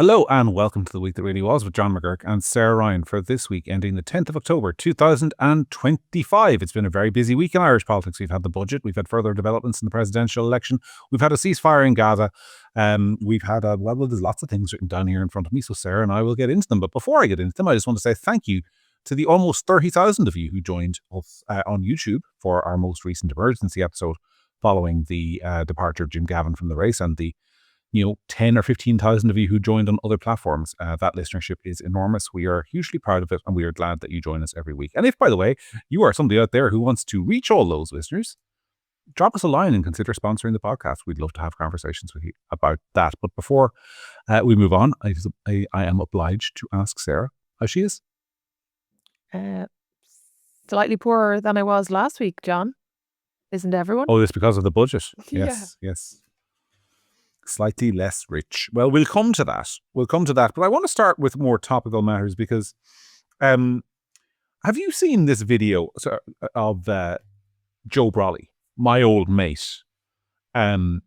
Hello and welcome to the week that really was with John McGurk and Sarah Ryan for this week ending the 10th of October 2025. It's been a very busy week in Irish politics. We've had the budget, we've had further developments in the presidential election, we've had a ceasefire in Gaza, we've had there's lots of things written down here in front of me, so Sarah and I will get into them. But before I get into them, I just want to say thank you to the almost 30,000 of you who joined us on YouTube for our most recent emergency episode following the departure of Jim Gavin from the race, and the 10 or 15,000 of you who joined on other platforms. That listenership is enormous. We are hugely proud of it, and we are glad that you join us every week. And if, by the way, you are somebody out there who wants to reach all those listeners, drop us a line and consider sponsoring the podcast. We'd love to have conversations with you about that. But before we move on, I am obliged to ask Sarah how she is. Slightly poorer than I was last week, John. Isn't everyone? Oh, it's because of the budget. Yeah. Yes. Slightly less rich. Well, we'll come to that. But I want to start with more topical matters because have you seen this video of Joe Brolly, my old mate, on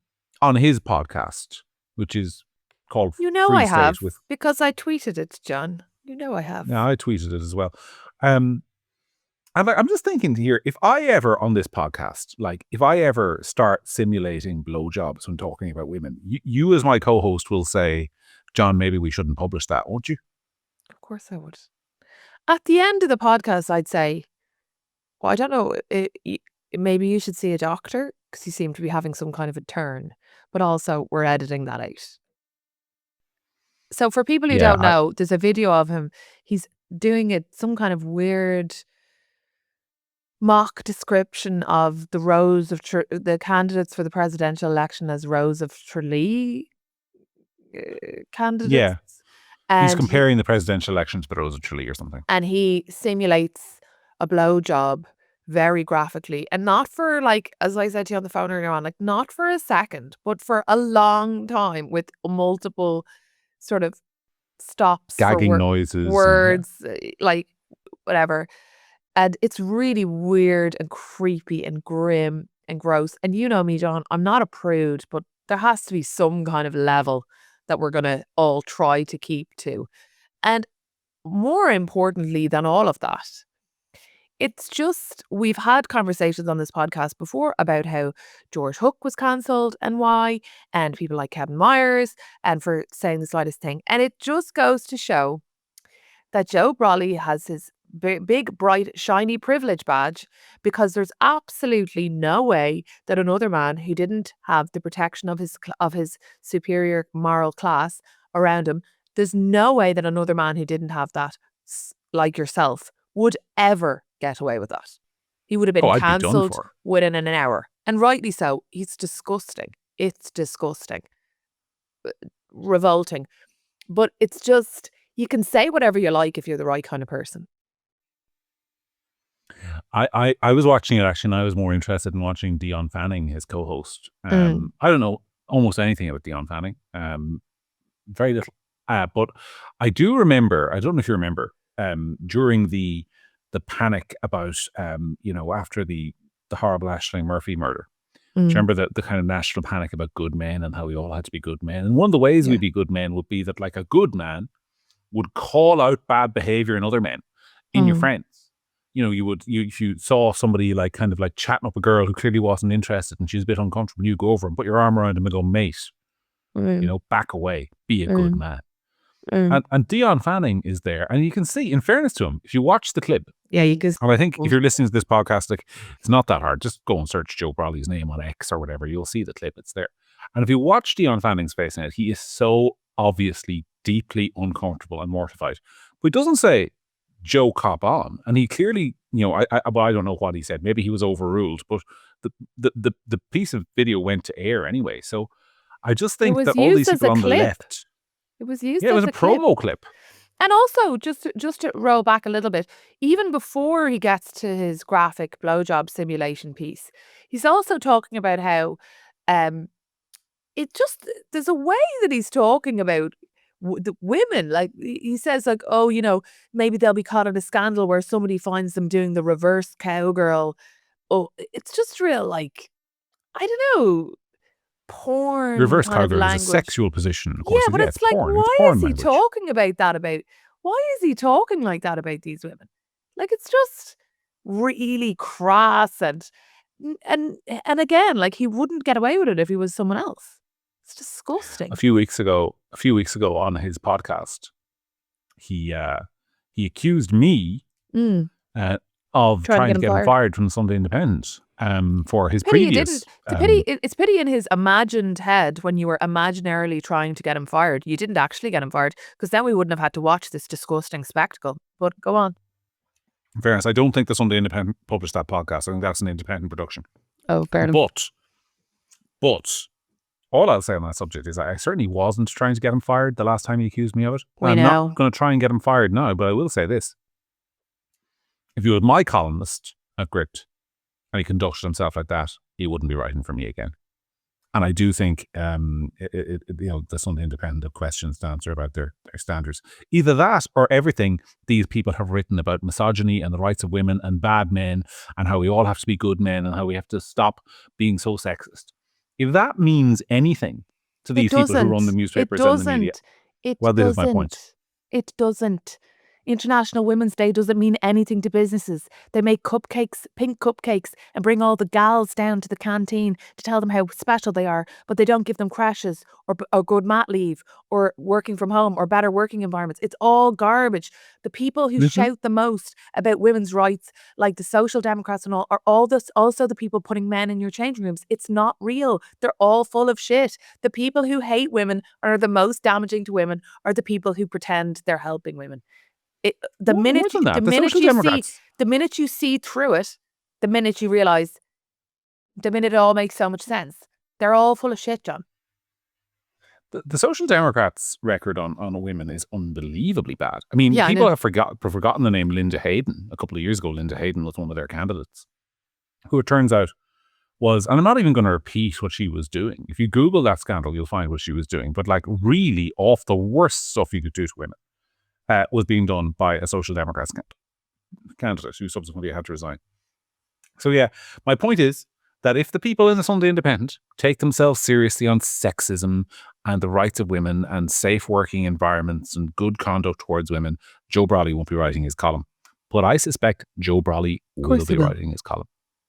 his podcast, which is called Free I have, State because I tweeted it, John. I have. Yeah, I tweeted it as well. I'm just thinking here, if I ever on this podcast, if I ever start simulating blowjobs when talking about women, you as my co-host will say, John, maybe we shouldn't publish that, won't you? Of course I would. At the end of the podcast, I'd say, well, I don't know, maybe you should see a doctor because you seem to be having some kind of a turn, but also we're editing that out. So for people who don't know, there's a video of him. He's doing some kind of weird mock description of the rows of the candidates for the presidential election as rows of Tralee candidates. Yeah. And he's comparing the presidential election to the rows of Tralee or something. And he simulates a blowjob very graphically. And not for, as I said to you on the phone earlier on, not for a second, but for a long time with multiple sort of stops. Gagging noises. Words, whatever. And it's really weird and creepy and grim and gross. And you know me, John, I'm not a prude, but there has to be some kind of level that we're going to all try to keep to. And more importantly than all of that, it's just, we've had conversations on this podcast before about how George Hook was cancelled and why, and people like Kevin Myers, and for saying the slightest thing. And it just goes to show that Joe Brolly has his big, bright, shiny privilege badge, because there's absolutely no way that another man who didn't have the protection of his superior moral class around him, there's no way that another man who didn't have that, like yourself, would ever get away with that. He would have been cancelled within an hour. And rightly so. He's disgusting. It's disgusting. Revolting. But it's just, you can say whatever you like if you're the right kind of person. I was watching it actually, and I was more interested in watching Dion Fanning, his co-host. I don't know almost anything about Dion Fanning. Very little. But I do remember, I don't know if you remember, during the panic about, after the horrible Aisling Murphy murder. Do you remember the kind of national panic about good men and how we all had to be good men? And one of the ways we'd be good men would be that a good man would call out bad behavior in other men, in your friends. If you saw somebody chatting up a girl who clearly wasn't interested and she's a bit uncomfortable, you go over and put your arm around him and go, mate, back away, be a good man. And Dion Fanning is there, and you can see, in fairness to him, if you watch the clip, you can. And I think if you're listening to this podcast, it's not that hard. Just go and search Joe Brolly's name on X or whatever. You'll see the clip. It's there. And if you watch Dion Fanning's face in it, he is so obviously deeply uncomfortable and mortified. But he doesn't say, Joe, cop on. And he clearly, I don't know what he said. Maybe he was overruled, but the piece of video went to air anyway. So I just think that all these people on the left. It was used. Yeah, it was a promo clip. And also, just to roll back a little bit, even before he gets to his graphic blowjob simulation piece, he's also talking about how there's a way that he's talking about the women. He says maybe they'll be caught in a scandal where somebody finds them doing the reverse cowgirl. Oh, it's just real, I don't know. porn Reverse kind of cowgirl is a language. sexual position, of Yeah, course. but Yeah, it's it's like, porn. It's why porn is he language. talking about that about? Why is he talking like that about these women? Like, it's just really crass and again, like, he wouldn't get away with it if he was someone else. It's disgusting. A few weeks ago on his podcast, he accused me Mm. of Trying trying to get him fired from the Sunday Independent for his Pity you previous. didn't. It's pity in his imagined head when you were imaginarily trying to get him fired. You didn't actually get him fired, because then we wouldn't have had to watch this disgusting spectacle. But go on. In fairness, I don't think the Sunday Independent published that podcast. I think that's an independent production. Oh, fair enough. But all I'll say on that subject is I certainly wasn't trying to get him fired the last time he accused me of it. We I'm know. not going to try and get him fired now, but I will say this. If you were my columnist at Gript and he conducted himself like that, he wouldn't be writing for me again. And I do think, the Sunday Independent have questions to answer about their standards. Either that or everything these people have written about misogyny and the rights of women and bad men and how we all have to be good men and how we have to stop being so sexist. If that means anything to these people who run the newspapers and the media, this is my point. It doesn't. International Women's Day doesn't mean anything to businesses. They make cupcakes, pink cupcakes, and bring all the gals down to the canteen to tell them how special they are, but they don't give them crashes or good mat leave or working from home or better working environments. It's all garbage. The people who shout the most about women's rights, like the Social Democrats and all, are also the people putting men in your changing rooms. It's not real. They're all full of shit. The people who hate women and are the most damaging to women are the people who pretend they're helping women. The minute you see through it, the minute you realise, the minute it all makes so much sense. They're all full of shit, John. The Social Democrats' record on women is unbelievably bad. I mean, people have forgotten the name Linda Hayden. A couple of years ago, Linda Hayden was one of their candidates, who it turns out was, and I'm not even going to repeat what she was doing. If you Google that scandal, you'll find what she was doing. But like really off the worst stuff you could do to women. Was being done by a Social Democrats candidate who subsequently had to resign. So yeah, my point is that if the people in the Sunday Independent take themselves seriously on sexism and the rights of women and safe working environments and good conduct towards women, Joe Brolly won't be writing his column. But I suspect Joe Brolly will be writing his column.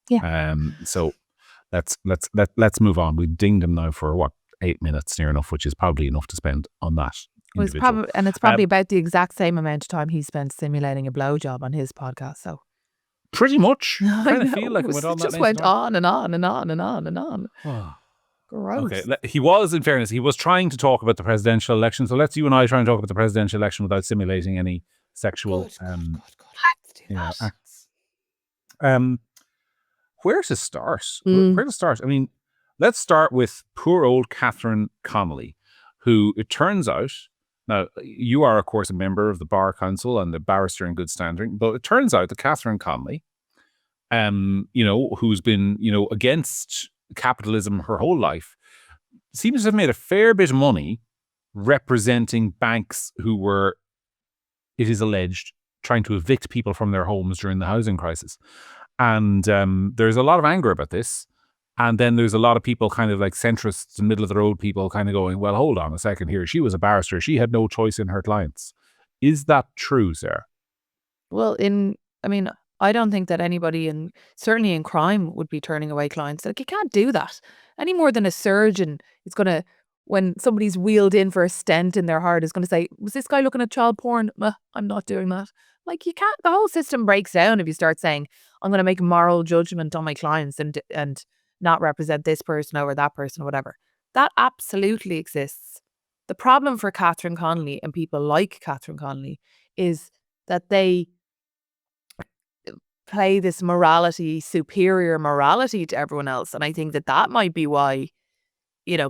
Yeah. So let's move on. We've dinged him now for 8 minutes near enough, which is probably enough to spend on that. It's probably about the exact same amount of time he spent simulating a blowjob on his podcast. So pretty much, I kind of feel like it just went on and on and on and on and on. Gross. Okay, he was, in fairness, he was trying to talk about the presidential election. So let's you and I try and talk about the presidential election without simulating any sexual acts. Where to start? Where to start? I mean, let's start with poor old Catherine Connolly, who it turns out. Now, you are, of course, a member of the Bar Council and the barrister in good standing, but it turns out that Catherine Connolly, who's been, against capitalism her whole life, seems to have made a fair bit of money representing banks who were, it is alleged, trying to evict people from their homes during the housing crisis. And there's a lot of anger about this. And then there's a lot of people kind of like centrists and middle of the road people kind of going, well, hold on a second here. She was a barrister. She had no choice in her clients. Is that true, Sarah? Well, I don't think that anybody certainly in crime would be turning away clients. Like, you can't do that any more than a surgeon is going to, when somebody's wheeled in for a stent in their heart, is going to say, was this guy looking at child porn? I'm not doing that. Like, you can't, the whole system breaks down if you start saying, I'm going to make a moral judgment on my clients and not represent this person over that person or whatever. That absolutely exists. The problem for Catherine Connolly and people like Catherine Connolly is that they play this superior morality to everyone else. And I think that might be why,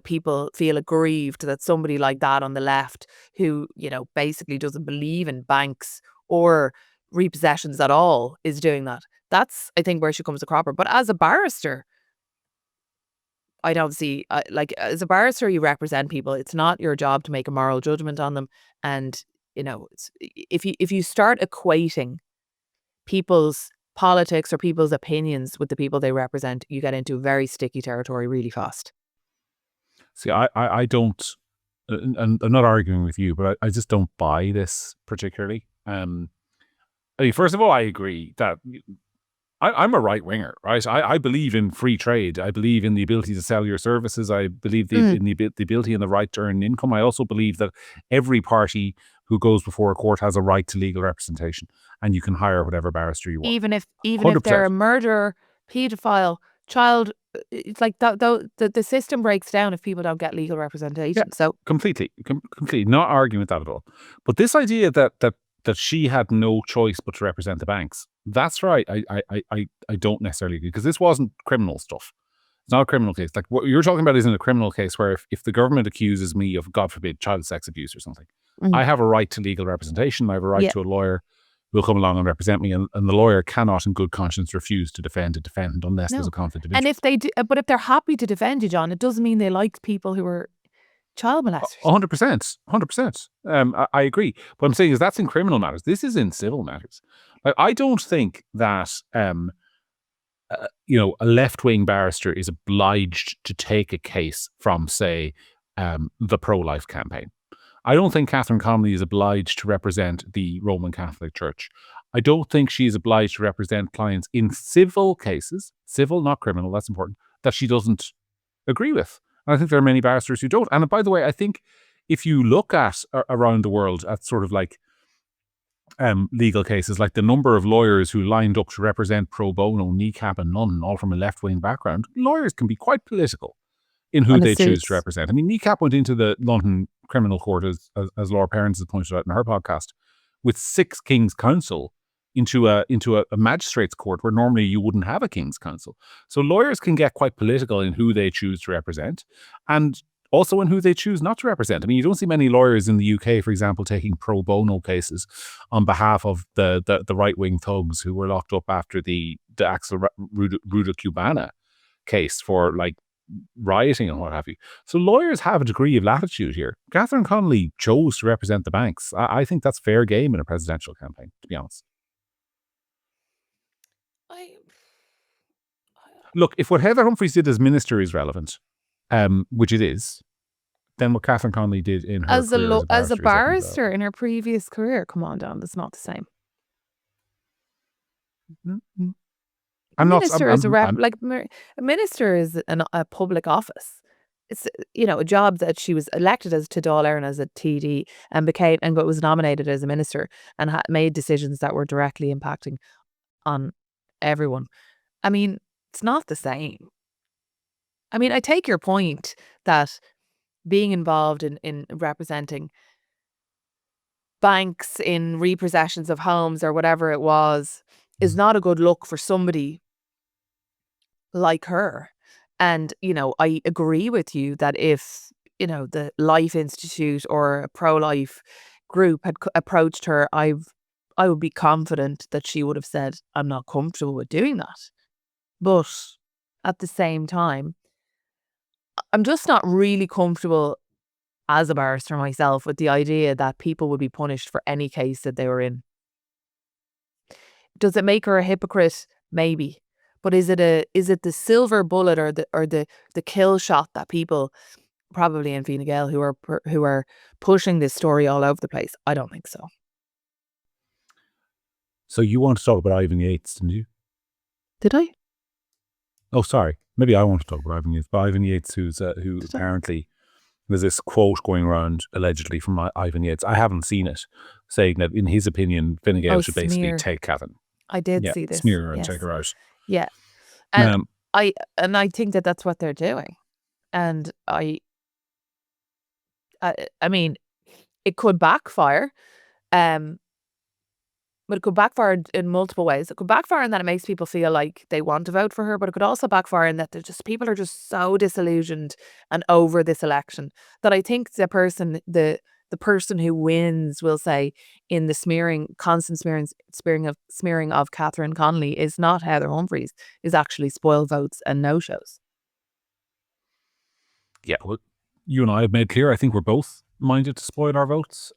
people feel aggrieved that somebody like that on the left who, basically doesn't believe in banks or repossessions at all is doing that. That's, I think, where she comes a cropper. But as a barrister, I don't see, as a barrister, you represent people. It's not your job to make a moral judgment on them. And, if you start equating people's politics or people's opinions with the people they represent, you get into very sticky territory really fast. See, I don't, and I'm not arguing with you, but I just don't buy this particularly. I mean, first of all, I agree that I'm a right winger, right? I believe in free trade. I believe in the ability to sell your services. I believe in the ability and the right to earn income. I also believe that every party who goes before a court has a right to legal representation, and you can hire whatever barrister you want. Even if 100%. they're a murderer, paedophile, child, it's like the system breaks down if people don't get legal representation. So completely, not arguing with that at all. But this idea that she had no choice but to represent the banks, that's right. I don't necessarily agree, because this wasn't criminal stuff. It's not a criminal case. Like what you're talking about isn't a criminal case where if the government accuses me of, God forbid, child sex abuse or something, I have a right to legal representation. I have a right to a lawyer who will come along and represent me, and the lawyer cannot in good conscience refuse to defend a defendant unless there's a conflict of interest. And if they do, but if they're happy to defend you, John, it doesn't mean they like people who are child molesters. 100%. I agree. What I'm saying is that's in criminal matters. This is in civil matters. Like, I don't think that a left-wing barrister is obliged to take a case from, say, the pro-life campaign. I don't think Catherine Connolly is obliged to represent the Roman Catholic Church. I don't think she is obliged to represent clients in civil cases, civil, not criminal, that's important, that she doesn't agree with. And I think there are many barristers who don't. And by the way, I think if you look at around the world at sort of like legal cases, like the number of lawyers who lined up to represent pro bono, kneecap and none, all from a left-wing background, lawyers can be quite political in who they choose to represent. I mean, Kneecap went into the London Criminal Court, as Laura Perrins has pointed out in her podcast, with 6 King's Counsel into a magistrate's court where normally you wouldn't have a King's Counsel. So lawyers can get quite political in who they choose to represent, and also in who they choose not to represent. I mean, you don't see many lawyers in the UK, for example, taking pro bono cases on behalf of the right-wing thugs who were locked up after the Axel Ruda Cubana case for like rioting and what have you. So lawyers have a degree of latitude here. Catherine Connolly chose to represent the banks. I think that's fair game in a presidential campaign, to be honest. Look, if what Heather Humphreys did as minister is relevant, which it is, then what Catherine Connolly did in her career as a barrister in her previous career, come on, Don, that's not the same. Mm-hmm. A minister is a public office. It's a job that she was elected as to Dáil Éireann as a TD and was nominated as a minister and made decisions that were directly impacting on everyone. I mean, it's not the same. I mean, I take your point that being involved in representing banks in repossessions of homes or whatever it was is not a good look for somebody like her. And, I agree with you that if, the Life Institute or a pro-life group had approached her, I would be confident that she would have said, I'm not comfortable with doing that. But at the same time, I'm just not really comfortable as a barrister myself with the idea that people would be punished for any case that they were in. Does it make her a hypocrite? Maybe. But is it the silver bullet or the kill shot that people, probably in Fine Gael, who are pushing this story all over the place? I don't think so. So you want to talk about Ivan Yates, didn't you? Did I? Oh, sorry. Maybe I want to talk about Ivan Yates. But Ivan Yates, who apparently there's this quote going around allegedly from Ivan Yates. I haven't seen it, saying that in his opinion, Fine Gael should basically take Catherine. I did see this. Smear her and take her out. Yeah. And I think that that's what they're doing. And I mean, it could backfire. But it could backfire in multiple ways. It could backfire in that it makes people feel like they want to vote for her, but it could also backfire in that people are just so disillusioned and over this election that I think the person who wins will say in the constant smearing of Catherine Connolly is not Heather Humphreys, is actually spoil votes and no-shows. Yeah, well, you and I have made clear, I think we're both minded to spoil our votes.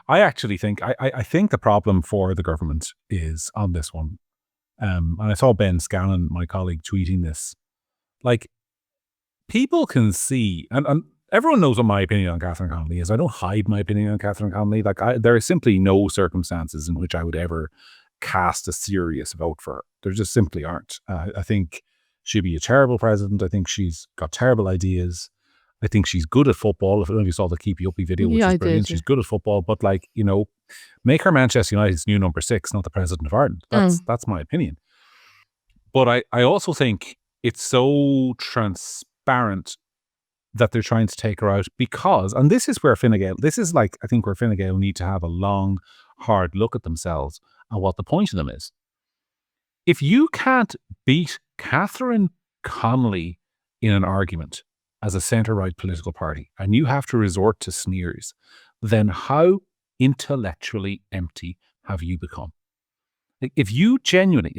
I actually think, I think the problem for the government is on this one. And I saw Ben Scanlon, my colleague, tweeting this. Like, people can see, and everyone knows what my opinion on Catherine Connolly is. I don't hide my opinion on Catherine Connolly. Like, there are simply no circumstances in which I would ever cast a serious vote for her. There just simply aren't. I think she'd be a terrible president. I think she's got terrible ideas. I think she's good at football. I don't know if you saw the Keepy Uppy video, which is brilliant. She's good at football, but like, make her Manchester United's new number 6, not the president of Ireland. That's my opinion. But I also think it's so transparent that they're trying to take her out because, and this is where I think where Fine Gael need to have a long, hard look at themselves and what the point of them is. If you can't beat Catherine Connolly in an argument as a centre-right political party and you have to resort to sneers, then how intellectually empty have you become? If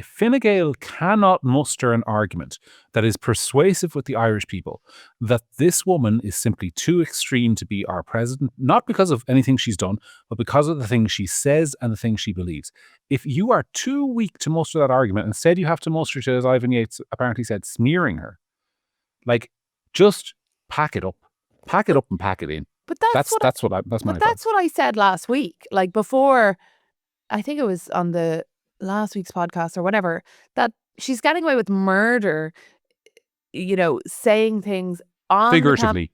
Fine Gael cannot muster an argument that is persuasive with the Irish people, that this woman is simply too extreme to be our president, not because of anything she's done, but because of the things she says and the things she believes. If you are too weak to muster that argument, instead you have to muster it, as Ivan Yates apparently said, smearing her. Like, just pack it up and pack it in. But that's what I said last week. Like, before, I think it was on the last week's podcast or whatever, that she's getting away with murder, saying things on figuratively.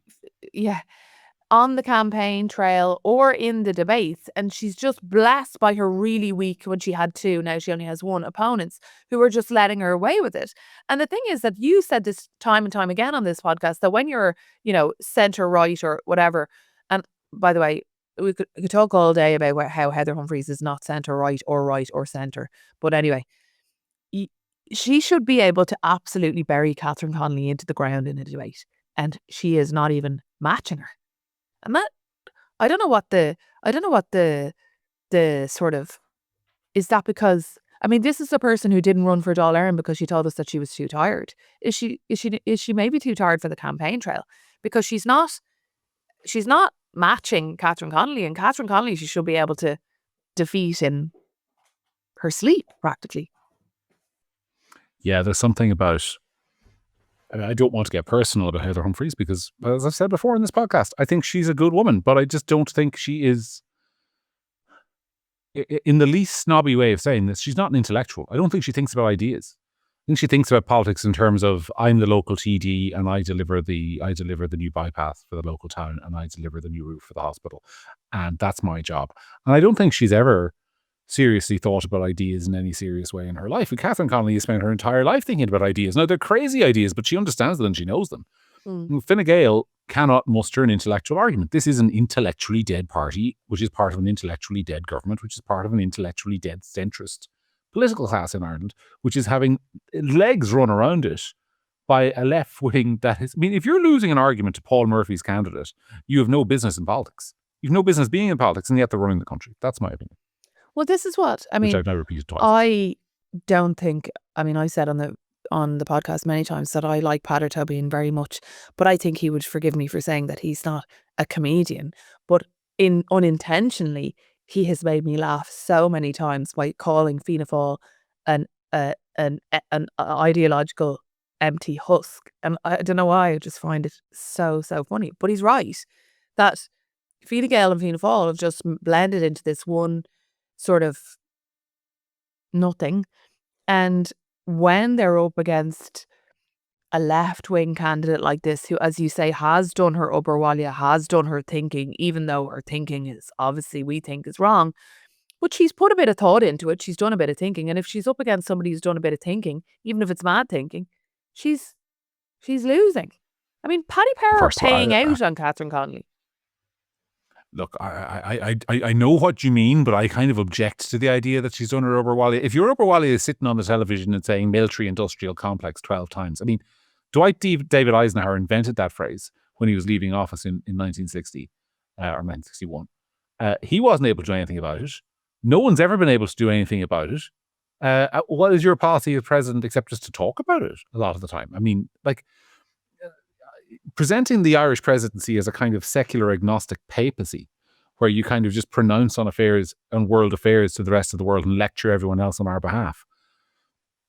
On the campaign trail or in the debates, and she's just blessed by her really weak, when she had 2, now she only has 1, opponents who are just letting her away with it. And the thing is that you said this time and time again on this podcast, that when you're, centre right or whatever, and by the way, we could talk all day about how Heather Humphreys is not centre right or centre. But anyway, she should be able to absolutely bury Catherine Connolly into the ground in a debate. And she is not even matching her. And that, I don't know what the sort of, is that because, I mean, this is a person who didn't run for Dáil Éireann because she told us that she was too tired. Is she maybe too tired for the campaign trail? Because she's not matching Catherine Connolly, and Catherine Connolly she should be able to defeat in her sleep, practically. Yeah, there's something about, I don't want to get personal about Heather Humphreys because, as I've said before in this podcast, I think she's a good woman, but I just don't think she is, in the least snobby way of saying this, she's not an intellectual. I don't think she thinks about ideas. I think she thinks about politics in terms of, I'm the local TD and I deliver the new bypass for the local town and I deliver the new roof for the hospital, and that's my job. And I don't think she's ever seriously thought about ideas in any serious way in her life. And Catherine Connolly has spent her entire life thinking about ideas. Now, they're crazy ideas, but she understands them and she knows them. Fine Gael cannot muster an intellectual argument. This is an intellectually dead party, which is part of an intellectually dead government, which is part of an intellectually dead centrist political class in Ireland, which is having legs run around it by a left wing that is, I mean, if you're losing an argument to Paul Murphy's candidate, you have no business in politics. You've no business being in politics, and yet they're running the country. That's my opinion. Well, this is what I mean. Which I've now repeated twice. I don't think. I mean, I said on the podcast many times that I like Pater Tobin very much, but I think he would forgive me for saying that he's not a comedian. But unintentionally, he has made me laugh so many times by calling Fianna Fáil an ideological empty husk, and I don't know why. I just find it so funny. But he's right that Fine Gael and Fianna Fáil have just blended into this one sort of nothing. And when they're up against a left-wing candidate like this, who, as you say, has done her Uber Wally, has done her thinking, even though her thinking is obviously, we think, is wrong, but she's put a bit of thought into it, she's done a bit of thinking, and if she's up against somebody who's done a bit of thinking, even if it's mad thinking, she's losing. I mean, Paddy Power paying out on Catherine Connolly. Look, I know what you mean, but I kind of object to the idea that she's done her Uber Wally. If your Uber Wally is sitting on the television and saying military-industrial complex 12 times, I mean, Dwight David Eisenhower invented that phrase when he was leaving office in 1960 or 1961. He wasn't able to do anything about it. No one's ever been able to do anything about it. What is your policy as president except just to talk about it a lot of the time? I mean, like, presenting the Irish presidency as a kind of secular agnostic papacy, where you kind of just pronounce on affairs and world affairs to the rest of the world and lecture everyone else on our behalf,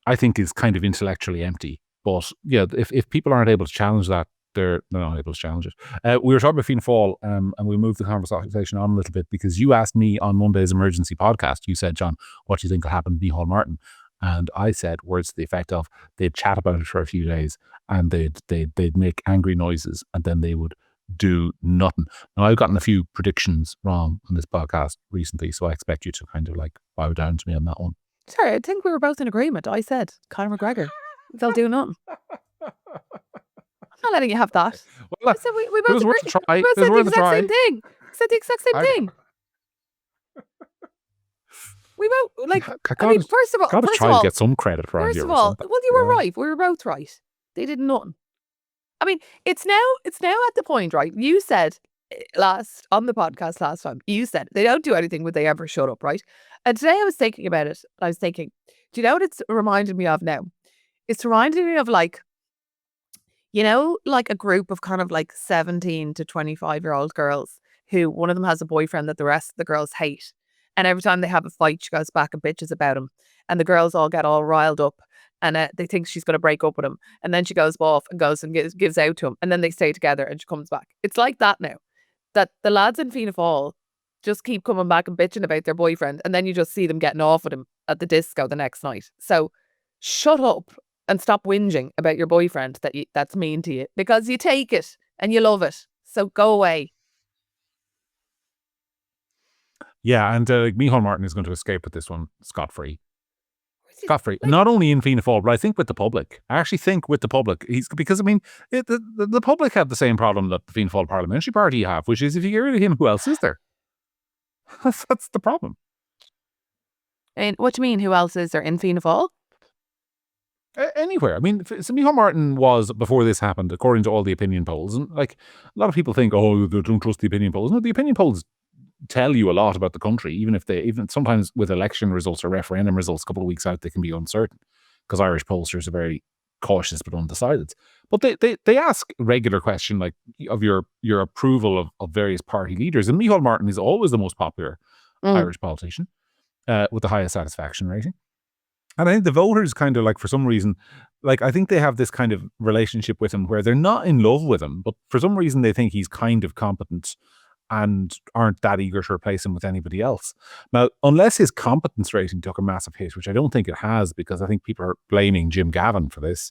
I think is kind of intellectually empty. But yeah, if people aren't able to challenge that, they're not able to challenge it. We were talking about Fianna Fáil, and we moved the conversation on a little bit because you asked me on Monday's emergency podcast, you said, John, what do you think will happen to Micheál Martin? And I said words to the effect of they'd chat about it for a few days and they'd make angry noises and then they would do nothing. Now, I've gotten a few predictions wrong on this podcast recently, so I expect you to kind of like bow down to me on that one. Sorry, I think we were both in agreement. I said Conor McGregor. They'll do nothing. I'm not letting you have that. Well, I said we it both was worth a try. We both It was said the worth a exact try. same thing. Said the exact same thing. We both like. I mean, first of all, gotta try to get some credit for first of all, well, you were right. We were both right. They did nothing. I mean, it's now at the point, right? You said on the podcast last time, you said they don't do anything would they ever shut up, right? And today I was thinking about it. I was thinking, do you know what it's reminded me of now? It's reminded me of like, you know, like a group of kind of like 17 to 25-year-old girls who one of them has a boyfriend that the rest of the girls hate. And every time they have a fight, she goes back and bitches about him. And the girls all get all riled up and they think she's going to break up with him. And then she goes off and goes and gives out to him. And then they stay together and she comes back. It's like that now. That the lads in Fianna Fáil just keep coming back and bitching about their boyfriend. And then you just see them getting off with him at the disco the next night. So shut up and stop whinging about your boyfriend that's mean to you. Because you take it and you love it. So go away. Yeah, and Micheál Martin is going to escape with this one scot-free. Scot-free. Not only in Fianna Fáil, but I think with the public. I actually think with the public. Because, I mean, the public have the same problem that the Fianna Fáil parliamentary party have, which is if you get rid of him, who else is there? That's the problem. And what do you mean, who else is there in Fianna Fáil? Anywhere. I mean, so Micheál Martin was, before this happened, according to all the opinion polls, and like a lot of people think, oh, they don't trust the opinion polls. No, the opinion polls tell you a lot about the country, even sometimes with election results or referendum results a couple of weeks out, they can be uncertain because Irish pollsters are very cautious but undecided. But they ask a regular question like of your approval of various party leaders, and Micheál Martin is always the most popular Irish politician with the highest satisfaction rating. And I think the voters kind of like, for some reason, like I think they have this kind of relationship with him where they're not in love with him, but for some reason they think he's kind of competent and aren't that eager to replace him with anybody else. Now, unless his competence rating took a massive hit, which I don't think it has, because I think people are blaming Jim Gavin for this,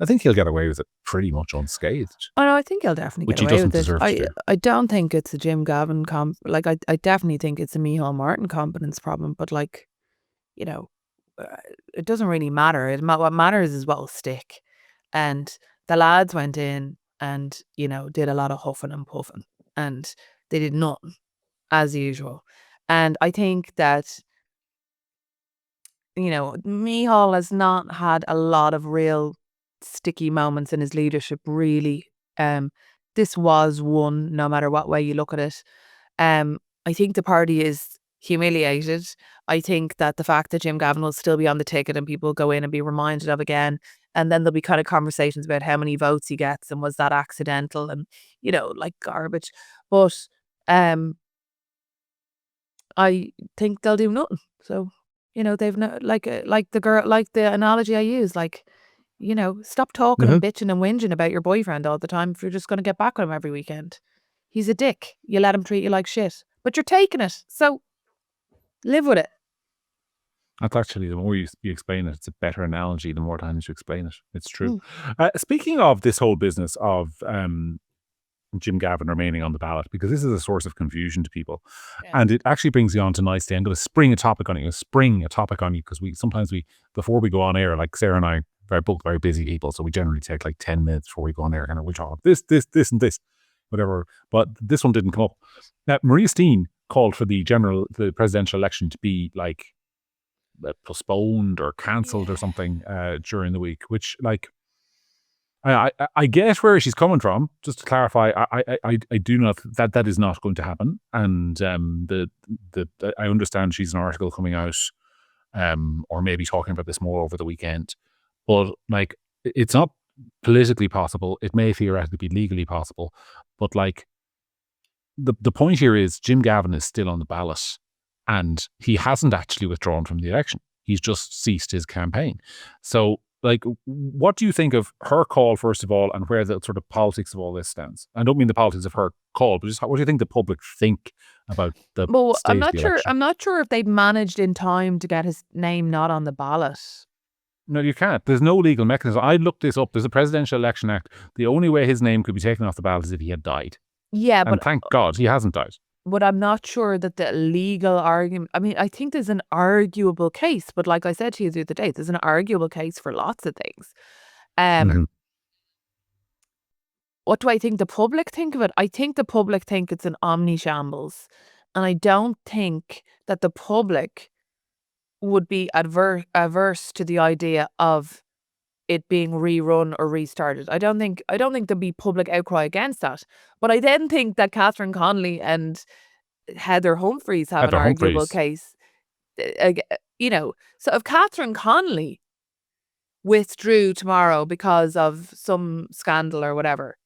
I think he'll get away with it pretty much unscathed. Oh no, I think he'll definitely get away with it. I don't think it's a Jim Gavin I definitely think it's a Micheál Martin competence problem, but like, you know, it doesn't really matter. What matters is what will stick. And the lads went in and, you know, did a lot of huffing and puffing. And they did nothing, as usual. And I think that, you know, Micheál has not had a lot of real sticky moments in his leadership, really. This was one, no matter what way you look at it. I think the party is humiliated. I think that the fact that Jim Gavin will still be on the ticket and people go in and be reminded of again, and then there'll be kind of conversations about how many votes he gets and was that accidental and, you know, like garbage. But I think they'll do nothing. So, you know, they've no, like the analogy I use, like, you know, stop talking and bitching and whinging about your boyfriend all the time if you're just going to get back with him every weekend. He's a dick. You let him treat you like shit, but you're taking it. So live with it. That's actually, the more you explain it, it's a better analogy the more times you explain it. It's true. Speaking of this whole business of Jim Gavin remaining on the ballot, because this is a source of confusion to people, and it actually brings you on to nicely. I'm going to spring a topic on you because sometimes before we go on air, like Sarah and I are both very busy people, so we generally take like 10 minutes before we go on air, kind of we talk this and this, whatever. But this one didn't come up. Maria Steen called for the presidential election to be like postponed or cancelled or something during the week, which like I get where she's coming from. Just to clarify, I do not that is not going to happen, and I understand she's an article coming out, or maybe talking about this more over the weekend, but like it's not politically possible. It may theoretically be legally possible, but like the point here is Jim Gavin is still on the ballot. And he hasn't actually withdrawn from the election. He's just ceased his campaign. So like, what do you think of her call, first of all, and where the sort of politics of all this stands? I don't mean the politics of her call, but just what do you think the public think about the Well, state of the election? I'm not sure if they've managed in time to get his name not on the ballot. No, you can't. There's no legal mechanism. I looked this up. There's a Presidential Election Act. The only way his name could be taken off the ballot is if he had died. Yeah, And thank God he hasn't died. but I'm not sure that the legal argument. I mean, I think there's an arguable case, but like I said to you the other day, there's an arguable case for lots of things. Mhm. What do I think the public think of it? I think the public think it's an omni-shambles. And I don't think that the public would be averse to the idea of it being rerun or restarted. I don't think there'd be public outcry against that. But I then think that Catherine Connolly and Heather Humphreys have an Heather arguable Humphreys. case. You know, so if Catherine Connolly withdrew tomorrow because of some scandal or whatever,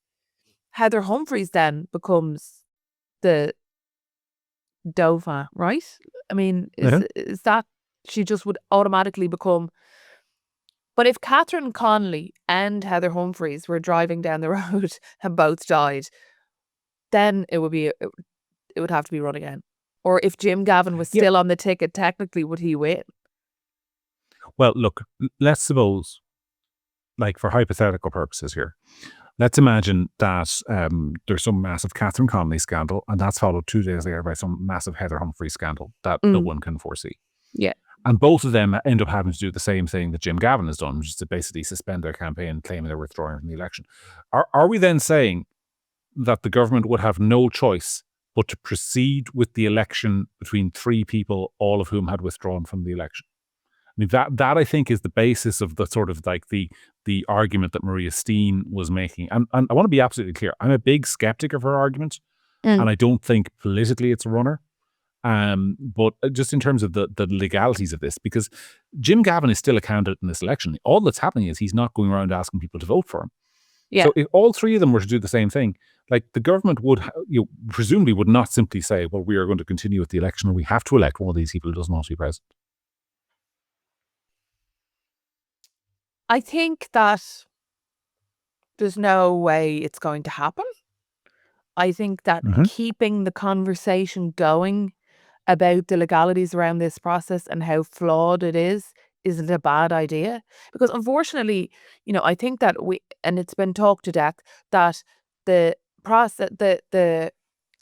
Heather Humphreys then becomes the Dauphin, right? I mean, is that she just would automatically become. But if Catherine Connolly and Heather Humphreys were driving down the road and both died, then it would have to be run again. Or if Jim Gavin was still on the ticket, technically, would he win? Well, look, let's suppose, like, for hypothetical purposes here, let's imagine that there's some massive Catherine Connolly scandal, and that's followed 2 days later by some massive Heather Humphrey scandal that no one can foresee. Yeah. And both of them end up having to do the same thing that Jim Gavin has done, which is to basically suspend their campaign, claiming they're withdrawing from the election. Are we then saying that the government would have no choice but to proceed with the election between three people, all of whom had withdrawn from the election? I mean, that I think is the basis of the sort of like the argument that Maria Steen was making. And I want to be absolutely clear. I'm a big skeptic of her argument, and I don't think politically it's a runner. But just in terms of the legalities of this, because Jim Gavin is still a candidate in this election. All that's happening is he's not going around asking people to vote for him. Yeah. So if all three of them were to do the same thing, like, the government would, presumably would not simply say, well, we are going to continue with the election, or we have to elect one of these people who doesn't want to be president. I think that there's no way it's going to happen. I think that keeping the conversation going about the legalities around this process and how flawed it is isn't a bad idea. Because unfortunately, I think that and it's been talked to death, that the process, the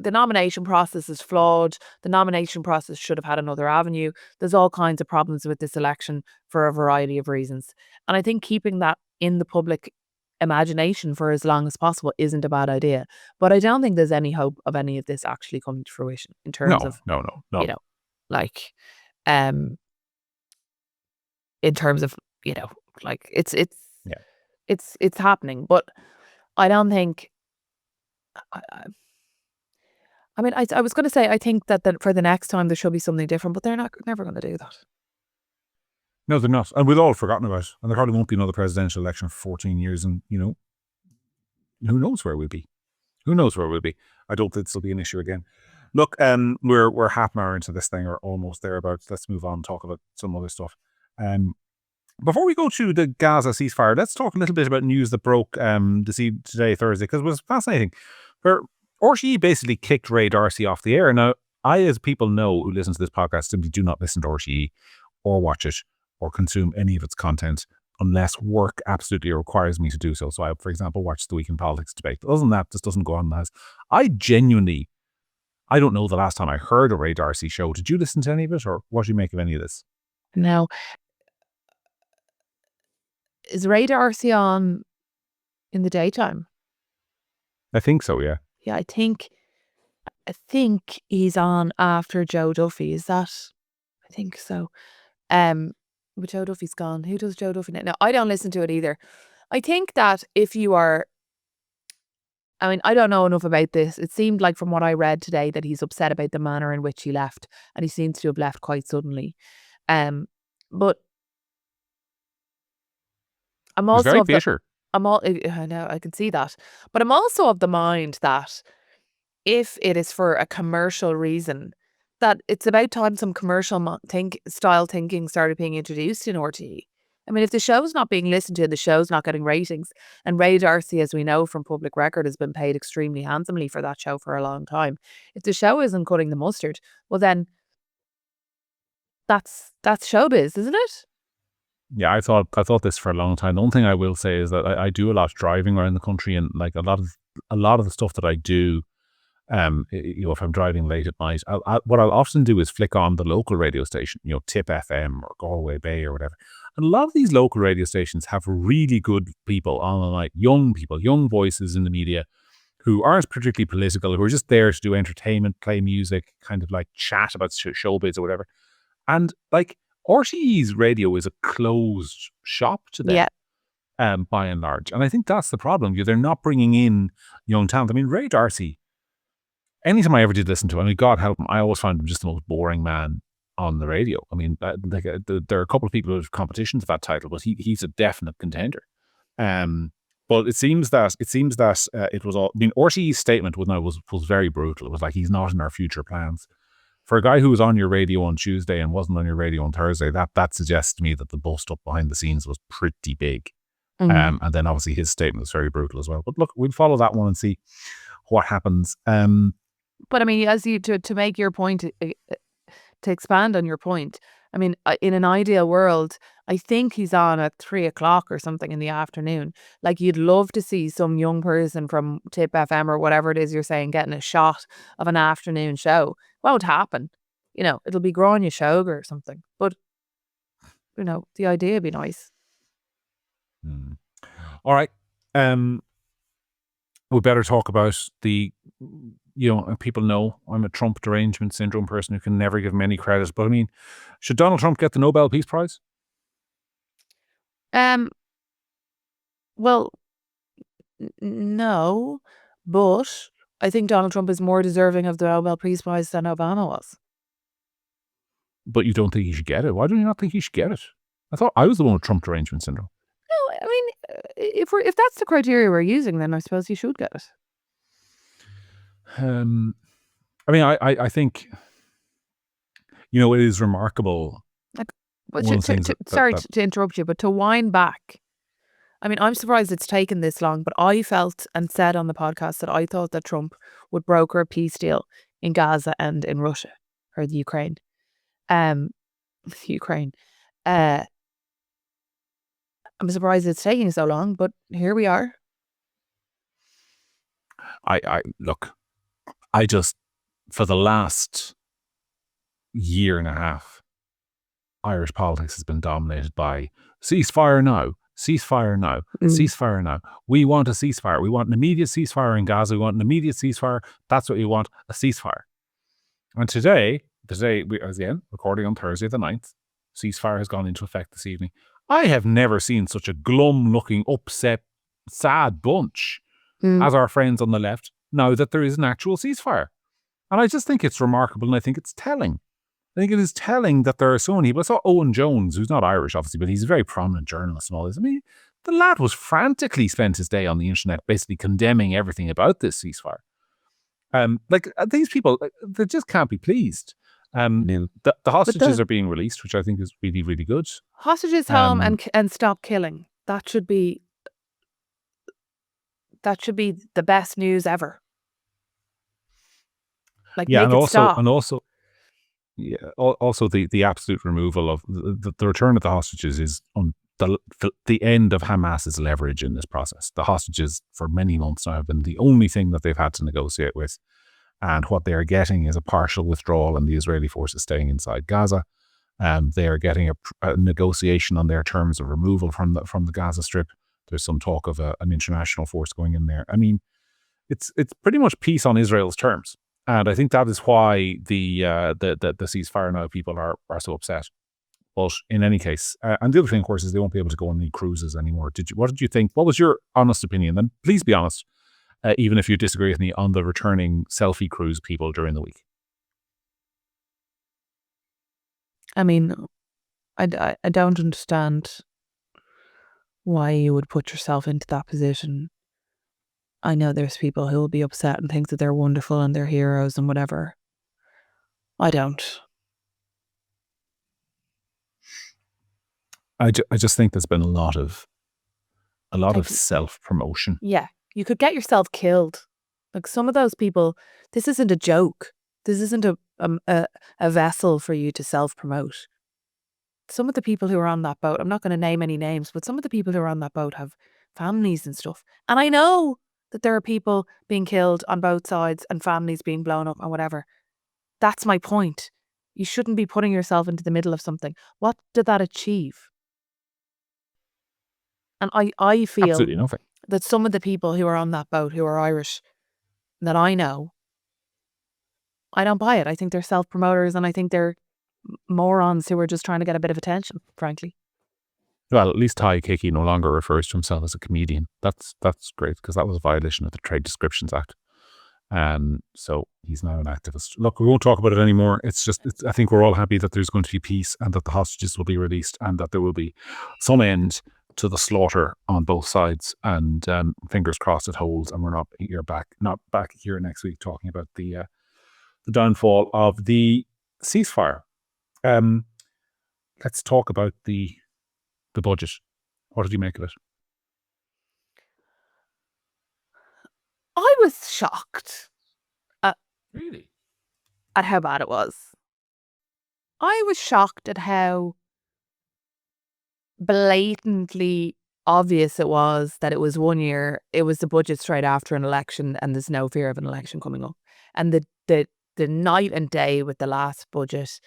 nomination process is flawed. The nomination process should have had another avenue. There's all kinds of problems with this election for a variety of reasons. And I think keeping that in the public imagination for as long as possible isn't a bad idea. But I don't think there's any hope of any of this actually coming to fruition in terms of, No. like, in terms of, like, it's happening. But I don't think, I mean, I was going to say, I think that for the next time there should be something different, but they're never going to do that. No, they're not. And we've all forgotten about it. And there probably won't be another presidential election for 14 years. And, who knows where we'll be? Who knows where we'll be? I don't think this will be an issue again. Look, we're half an hour into this thing, or almost thereabouts. Let's move on and talk about some other stuff. Before we go to the Gaza ceasefire, let's talk a little bit about news that broke today, Thursday, because it was fascinating. Where RTE basically kicked Ray D'Arcy off the air. Now, I, as people know who listen to this podcast, simply do not listen to RTE or watch it or consume any of its content unless work absolutely requires me to do so. So I, for example, watch the Week in Politics debate. Other than that, this doesn't go on as. I don't know the last time I heard a Ray D'Arcy show. Did you listen to any of it, or what do you make of any of this? Now, is Ray D'Arcy on in the daytime? I think so, yeah. Yeah, I think he's on after Joe Duffy. Is that? I think so. But Joe Duffy's gone. Who does Joe Duffy now? No, I don't listen to it either. I think that if you are, I mean, I don't know enough about this. It seemed like from what I read today that he's upset about the manner in which he left, and he seems to have left quite suddenly. But I'm also very bitter. I know, I can see that. But I'm also of the mind that if it is for a commercial reason, that it's about time some commercial style thinking started being introduced in RTE. I mean, if the show's not being listened to, the show's not getting ratings, and Ray D'Arcy, as we know from public record, has been paid extremely handsomely for that show for a long time. If the show isn't cutting the mustard, well then that's showbiz, isn't it? Yeah, I thought this for a long time. The one thing I will say is that I do a lot of driving around the country, and like a lot of the stuff that I do, if I'm driving late at night, what I'll often do is flick on the local radio station, Tip FM or Galway Bay or whatever. And a lot of these local radio stations have really good people on the night, young people, young voices in the media who aren't particularly political, who are just there to do entertainment, play music, kind of like chat about showbiz or whatever. And like RTE's radio is a closed shop to them, Yeah. by and large. And I think that's the problem. They're not bringing in young talent. I mean, Ray D'Arcy, anytime I ever did listen to him, I mean, God help him, I always found him just the most boring man on the radio. I mean, there are a couple of people who have competition for that title, but he's a definite contender. But it seems that it was all. I mean, RTE's statement was very brutal. It was like, he's not in our future plans. For a guy who was on your radio on Tuesday and wasn't on your radio on Thursday, that suggests to me that the bust up behind the scenes was pretty big. And then obviously his statement was very brutal as well. But look, we'll follow that one and see what happens. But I mean, as you to make your point, to expand on your point, I mean, in an ideal world, I think he's on at 3:00 or something in the afternoon. Like, you'd love to see some young person from Tip FM or whatever it is you're saying getting a shot of an afternoon show. Won't happen. It'll be Grania Shoga or something. But, the idea would be nice. All right. We better talk about people know I'm a Trump derangement syndrome person who can never give him any credit. But I mean, should Donald Trump get the Nobel Peace Prize? Well, no, but I think Donald Trump is more deserving of the Nobel Peace Prize than Obama was. But you don't think he should get it? Why do you not think he should get it? I thought I was the one with Trump derangement syndrome. No, I mean, if that's the criteria we're using, then I suppose he should get it. I mean, I think, it is remarkable. Sorry to interrupt you, but to wind back, I mean, I'm surprised it's taken this long, but I felt and said on the podcast that I thought that Trump would broker a peace deal in Gaza and in Russia or the Ukraine. Ukraine. I'm surprised it's taking so long, but here we are. Look, for the last year and a half, Irish politics has been dominated by ceasefire now, ceasefire now, ceasefire now. We want a ceasefire. We want an immediate ceasefire in Gaza. We want an immediate ceasefire. That's what we want, a ceasefire. And today we are again recording on Thursday the 9th. Ceasefire has gone into effect this evening. I have never seen such a glum-looking, upset, sad bunch as our friends on the left now that there is an actual ceasefire. And I just think it's remarkable, and I think it's telling. I think it is telling that there are so many people. I saw Owen Jones, who's not Irish, obviously, but he's a very prominent journalist and all this. I mean, the lad was frantically spent his day on the internet basically condemning everything about this ceasefire. These people, they just can't be pleased. The hostages are being released, which I think is really, really good. Hostages home and stop killing. That should be the best news ever. Like, yeah, make it stop. And also the absolute removal of the return of the hostages is on the end of Hamas's leverage in this process. The hostages for many months now have been the only thing that they've had to negotiate with, and what they are getting is a partial withdrawal and the Israeli forces staying inside Gaza. They are getting a negotiation on their terms of removal from the Gaza Strip. There's some talk of an international force going in there. I mean, it's pretty much peace on Israel's terms. And I think that is why the ceasefire now people are so upset. But in any case, and the other thing, of course, is they won't be able to go on any cruises anymore. What did you think? What was your honest opinion? And please be honest, even if you disagree with me, on the returning selfie cruise people during the week. I mean, I don't understand why you would put yourself into that position. I know there's people who will be upset and think that they're wonderful and they're heroes and whatever. I don't. I just think there's been a lot of Like, self-promotion. yeah, you could get yourself killed. Like some of those people, this isn't a joke. This isn't a vessel for you to self-promote. Some of the people who are on that boat, I'm not going to name any names, but some of the people who are on that boat have families and stuff. And I know that there are people being killed on both sides and families being blown up and whatever. That's my point. You shouldn't be putting yourself into the middle of something. What did that achieve? And I feel Absolutely nothing. that some of the people who are on that boat who are Irish that I know, I don't buy it. I think they're self-promoters and I think they're morons who are just trying to get a bit of attention, frankly. Well, at least Ty Kiki no longer refers to himself as a comedian. That's great, because that was a violation of the Trade Descriptions Act. So he's now an activist. Look, we won't talk about it anymore. I think we're all happy that there's going to be peace and that the hostages will be released and that there will be some end to the slaughter on both sides. And fingers crossed it holds. And we're not back here next week talking about the downfall of the ceasefire. Let's talk about the budget. What did you make of it? I was shocked Really? at how bad it was. I was shocked at how blatantly obvious it was that it was 1 year. It was the budget straight after an election and there's no fear of an election coming up. And the night and day with the last budget,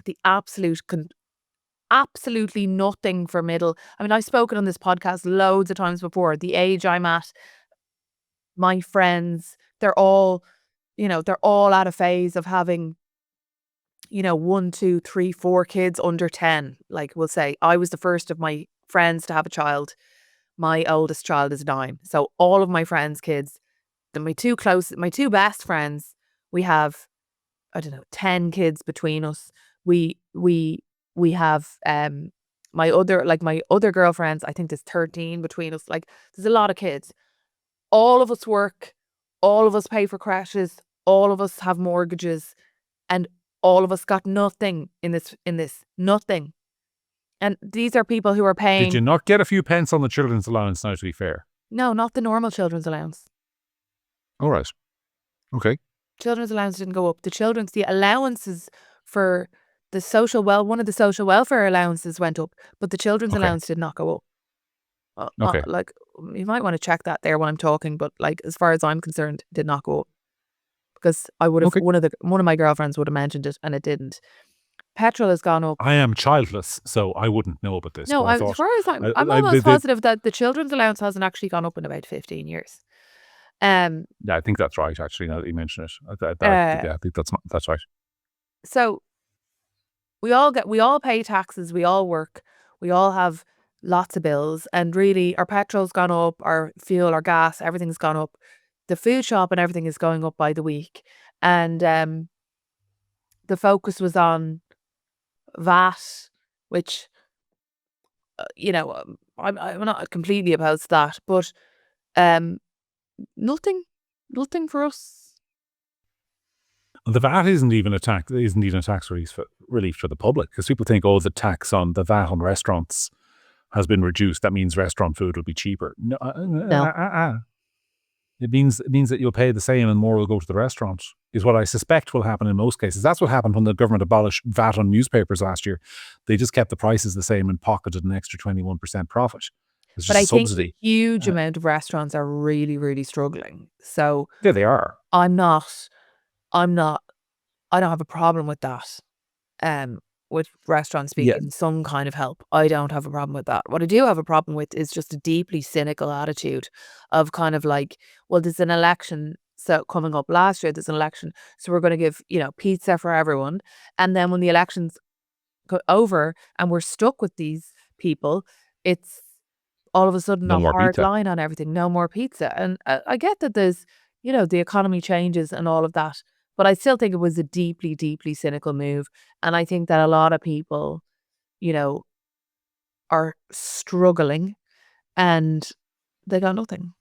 the absolutely nothing for middle. I mean, I've spoken on this podcast loads of times before. The age I'm at, my friends, they're all at a phase of having, 1, 2, 3, 4 kids under 10. Like we'll say, I was the first of my friends to have a child. My oldest child is 9. So all of my friends' kids, my two best friends, we have, I don't know, 10 kids between us. We have my other girlfriends, I think there's 13 between us. Like there's a lot of kids. All of us work, all of us pay for crashes, all of us have mortgages, and all of us got nothing in this nothing. And these are people who are paying. Did you not get a few pence on the children's allowance now, to be fair? No, not the normal children's allowance. All right. Okay. Children's allowance didn't go up. The allowances for one of the social welfare allowances went up, but the children's allowance did not go up. Okay. Like, you might want to check that there when I'm talking, but like, as far as I'm concerned, it did not go up. Because I would have, one of my girlfriends would have mentioned it and it didn't. Petrol has gone up. I am childless, so I wouldn't know about this. No, as far as I'm almost positive that the children's allowance hasn't actually gone up in about 15 years. Yeah, I think that's right, actually, now that you mention it. I think that's right. So we all pay taxes, we all work, we all have lots of bills, and really our petrol's gone up, our fuel, our gas, everything's gone up. The food shop and everything is going up by the week. And the focus was on VAT, which, I'm not completely opposed to that, but nothing for us. The VAT isn't even a tax relief for the public, because people think, the tax on the VAT on restaurants has been reduced. That means restaurant food will be cheaper. No. It means that you'll pay the same and more will go to the restaurant, is what I suspect will happen in most cases. That's what happened when the government abolished VAT on newspapers last year. They just kept the prices the same and pocketed an extra 21% profit. It's just But I a subsidy. think a huge amount of restaurants are really, really struggling. So yeah, they are. I don't have a problem with that. With restaurants being some kind of help. I don't have a problem with that. What I do have a problem with is just a deeply cynical attitude of kind of like, well, there's an election coming up. Last year there's an election, so we're going to give, pizza for everyone. And then when the election's over and we're stuck with these people, it's all of a sudden a hard line on everything. No more pizza. And I get that there's, the economy changes and all of that. But I still think it was a deeply, deeply cynical move. And I think that a lot of people, are struggling and they got nothing.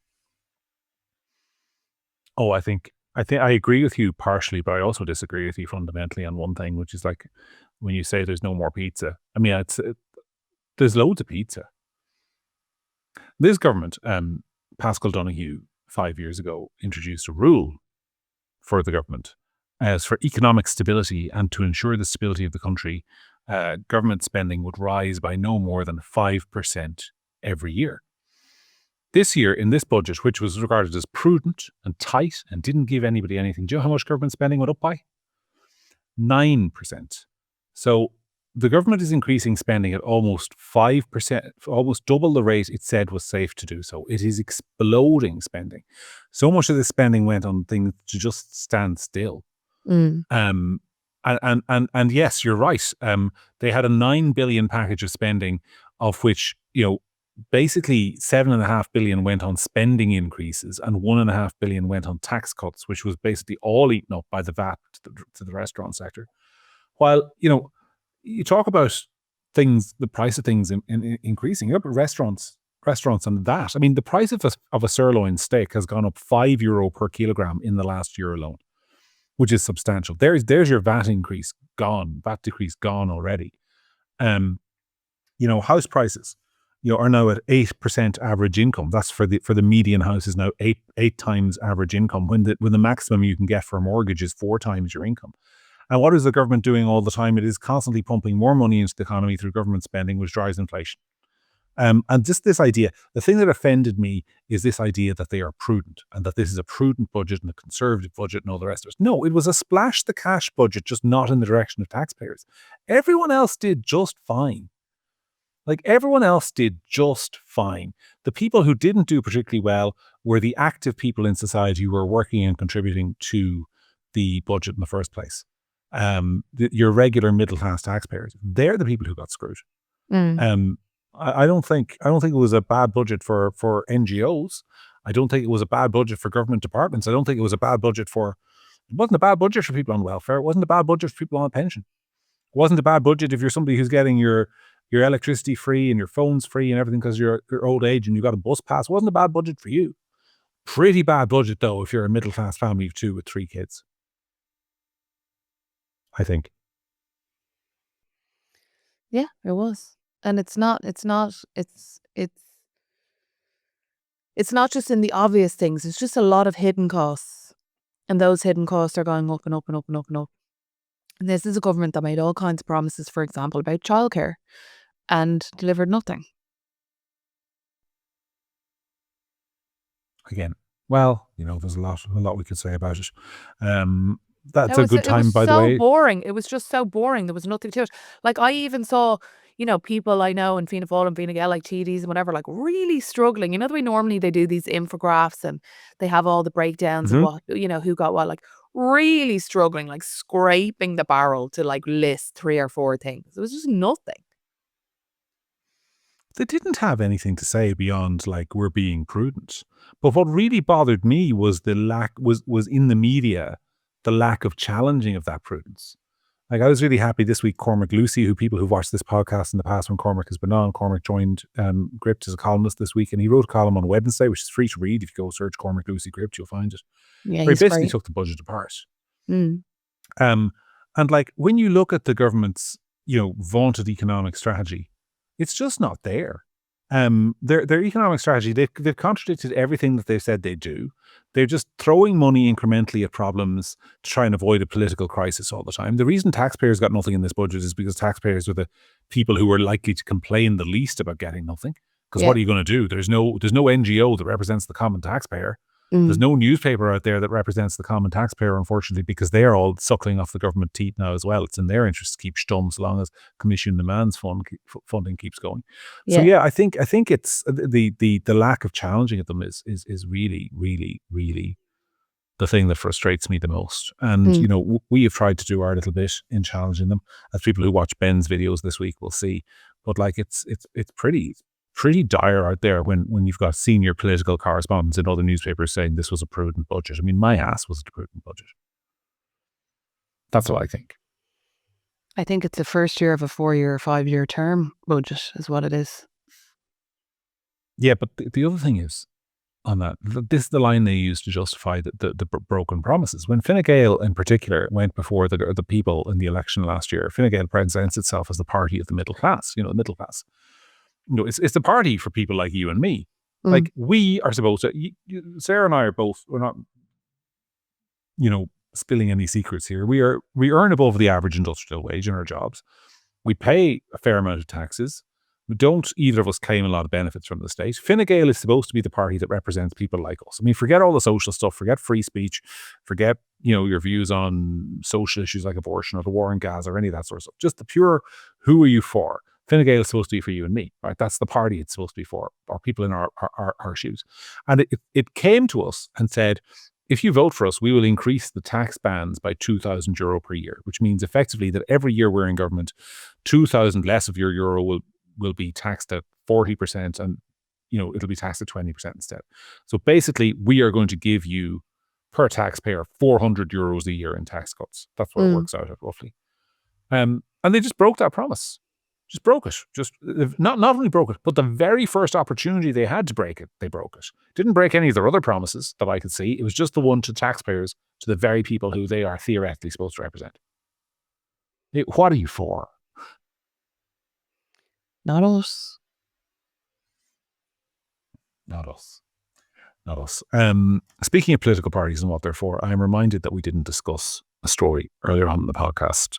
Oh, I think I agree with you partially, but I also disagree with you fundamentally on one thing, which is like when you say there's no more pizza. I mean, there's loads of pizza. This government, Pascal Donoghue, 5 years ago, introduced a rule for the government as for economic stability and to ensure the stability of the country. Government spending would rise by no more than 5% every year. This year, in this budget, which was regarded as prudent and tight and didn't give anybody anything, do you know how much government spending went up by? 9%. So the government is increasing spending at almost 5%, almost double the rate it said was safe to do so. It is exploding spending. So much of this spending went on things to just stand still. And yes, you're right. They had a 9 billion package of spending, of which, basically 7.5 billion went on spending increases and 1.5 billion went on tax cuts, which was basically all eaten up by the VAT to the restaurant sector. While, you talk about things, the price of things increasing. You look at restaurants and that. I mean, the price of a sirloin steak has gone up €5 per kilogram in the last year alone, which is substantial. There's your VAT increase gone, VAT decrease gone already. House prices, are now at 8% average income. That's for the median house is now eight times average income, when the maximum you can get for a mortgage is 4 times your income. And what is the government doing all the time? It is constantly pumping more money into the economy through government spending, which drives inflation. And just this idea, the thing that offended me is this idea that they are prudent and that this is a prudent budget and a conservative budget and all the rest of it. No, it was a splash the cash budget, just not in the direction of taxpayers. Everyone else did just fine. Everyone else did just fine. The people who didn't do particularly well were the active people in society who were working and contributing to the budget in the first place. Your regular middle class taxpayers, they're the people who got screwed. I don't think it was a bad budget for NGOs. I don't think it was a bad budget for government departments. I don't think it was a bad budget it wasn't a bad budget for people on welfare. It wasn't a bad budget for people on a pension. It wasn't a bad budget if you're somebody who's getting your electricity free and your phone's free and everything because you're old age and you got a bus pass. It wasn't a bad budget for you. Pretty bad budget though if you're a middle class family of 2 with 3 kids, I think. Yeah, it was. And it's not just in the obvious things. It's just a lot of hidden costs. And those hidden costs are going up and up and up and up and up. And this is a government that made all kinds of promises, for example, about childcare and delivered nothing. Again, well, there's a lot we could say about it. That's a good time, by the way. It was so boring. It was just so boring. There was nothing to it. I even saw, people I know in Fianna Fáil and Fine Gael, like TDs and whatever, really struggling. The way normally they do these infographics and they have all the breakdowns of what, who got what, really struggling, scraping the barrel to list 3 or 4 things. It was just nothing. They didn't have anything to say beyond we're being prudent. But what really bothered me was the lack was in the media, the lack of challenging of that prudence. I was really happy this week. Cormac Lucy, who people who've watched this podcast in the past when Cormac has been on, Cormac joined Gript as a columnist this week, and he wrote a column on Wednesday, which is free to read. If you go search Cormac Lucy Gript, you'll find it. Yeah, where he basically took the budget apart. And when you look at the government's vaunted economic strategy, it's just not there. Their economic strategy, they've contradicted everything that they've said they do. They're just throwing money incrementally at problems to try and avoid a political crisis all the time. The reason taxpayers got nothing in this budget is because taxpayers are the people who are likely to complain the least about getting nothing. Because what are you going to do? There's no NGO that represents the common taxpayer. There's no newspaper out there that represents the common taxpayer, unfortunately, because they're all suckling off the government teeth now as well. It's in their interest to keep stum so long as Commission Demands funding keeps going. So I think it's the lack of challenging of them is really, really, really the thing that frustrates me the most. And we have tried to do our little bit in challenging them, as people who watch Ben's videos this week will see. But it's pretty dire out there when you've got senior political correspondents in other newspapers saying this was a prudent budget. I mean, my ass was a prudent budget. That's what I think. I think it's the first year of a 4-year, 5-year term budget is what it is. Yeah, but the other thing is, on that, this is the line they use to justify the broken promises. When Fine Gael in particular went before the people in the election last year, Fine Gael presents itself as the party of the middle class, the middle class. it's the party for people like you and me. Mm. Like, we are supposed to, Sarah and I are both, we're not, spilling any secrets here. We earn above the average industrial wage in our jobs. We pay a fair amount of taxes. We don't, either of us, claim a lot of benefits from the state. Fine Gael is supposed to be the party that represents people like us. I mean, forget all the social stuff, forget free speech, forget, your views on social issues like abortion or the war in Gaza or any of that sort of stuff. Just the pure, who are you for? Fine Gael is supposed to be for you and me, right? That's the party it's supposed to be for, or people in our shoes. And it came to us and said, if you vote for us, we will increase the tax bands by €2,000 per year, which means effectively that every year we're in government, 2,000 less of your euro will be taxed at 40%, and it'll be taxed at 20% instead. So basically, we are going to give you, per taxpayer, €400 a year in tax cuts. That's what it works out at, roughly. And they just broke that promise. Just broke it. Just not only broke it, but the very first opportunity they had to break it, they broke it. Didn't break any of their other promises that I could see. It was just the one to taxpayers, to the very people who they are theoretically supposed to represent. What are you for? Not us. Not us. Not us. Speaking of political parties and what they're for, I'm reminded that we didn't discuss a story earlier on in the podcast,